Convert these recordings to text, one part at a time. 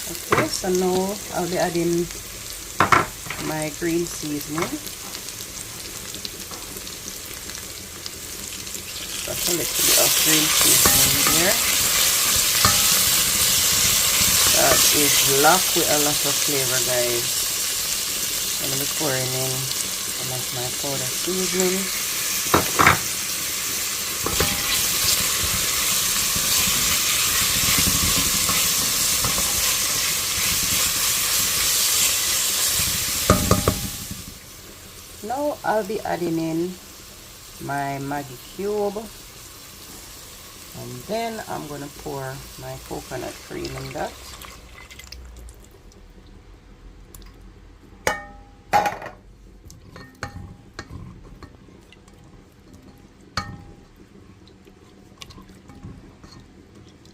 Okay, so now I'll be adding my green seasoning. Just a little bit of green seasoning there. That is locked with a lot of flavor, guys. I'm going to be pouring in some of my powder seasoning. Now I'll be adding in my Maggi cube, and then I'm going to pour my coconut cream in that.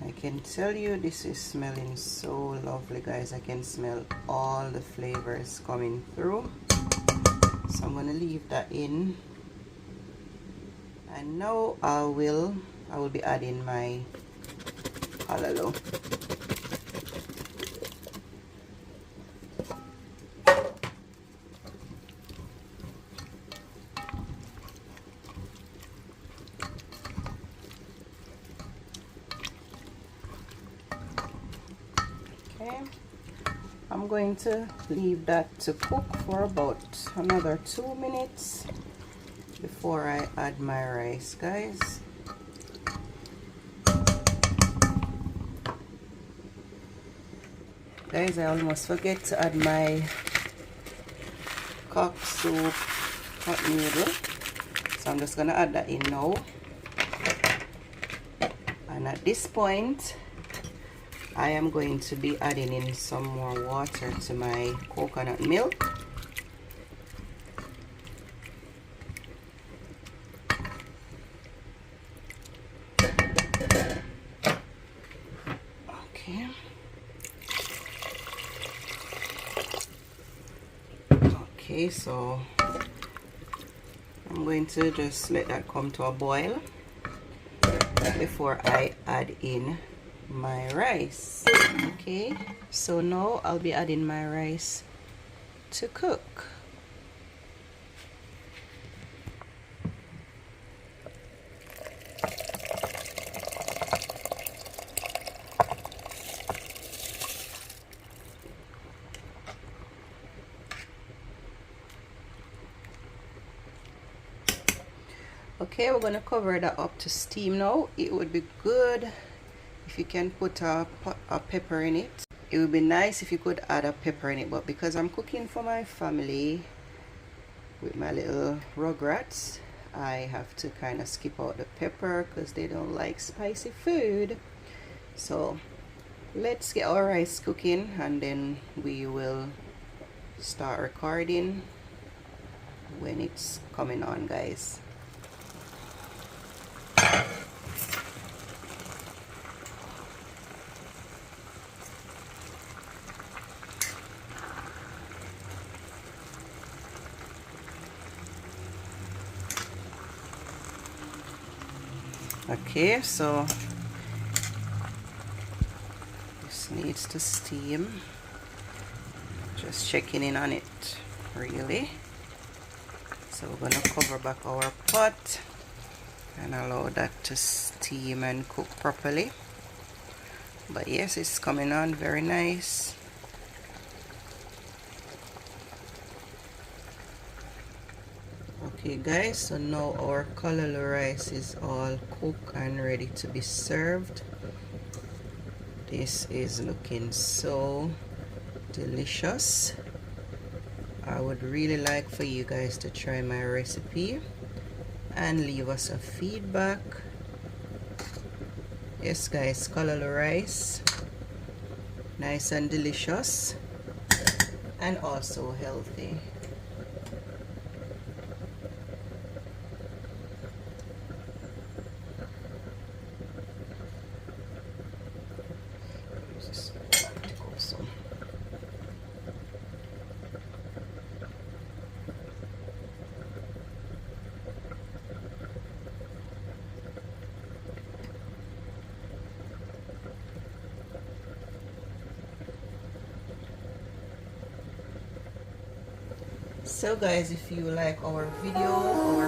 I can tell you this is smelling so lovely, guys. I can smell all the flavors coming through. So I'm going to leave that in, and now I will be adding my callaloo. Okay, I'm going to leave that to cook for about another 2 minutes before I add my rice, guys. Guys, I almost forget to add my cock soup hot noodle, so I'm just gonna add that in now. And at this point I am going to be adding in some more water to my coconut milk. Okay. Okay, so I'm going to just let that come to a boil before I add in my rice. Okay, so now I'll be adding my rice to cook. Okay, we're going to cover that up to steam now. It would be good if you can put a pepper in it. It would be nice if you could add a pepper in it, but because I'm cooking for my family with my little rugrats, I have to kind of skip out the pepper because they don't like spicy food. So let's get our rice cooking, and then we will start recording when it's coming on, guys. Okay, so this needs to steam. Just checking in on it, really. So we're gonna cover back our pot and allow that to steam and cook properly. But yes, it's coming on very nice. Okay guys, so now our callaloo rice is all cooked and ready to be served. This is looking so delicious. I would really like for you guys to try my recipe and leave us a feedback. Yes guys, callaloo rice, nice and delicious and also healthy. So guys, if you like our video, our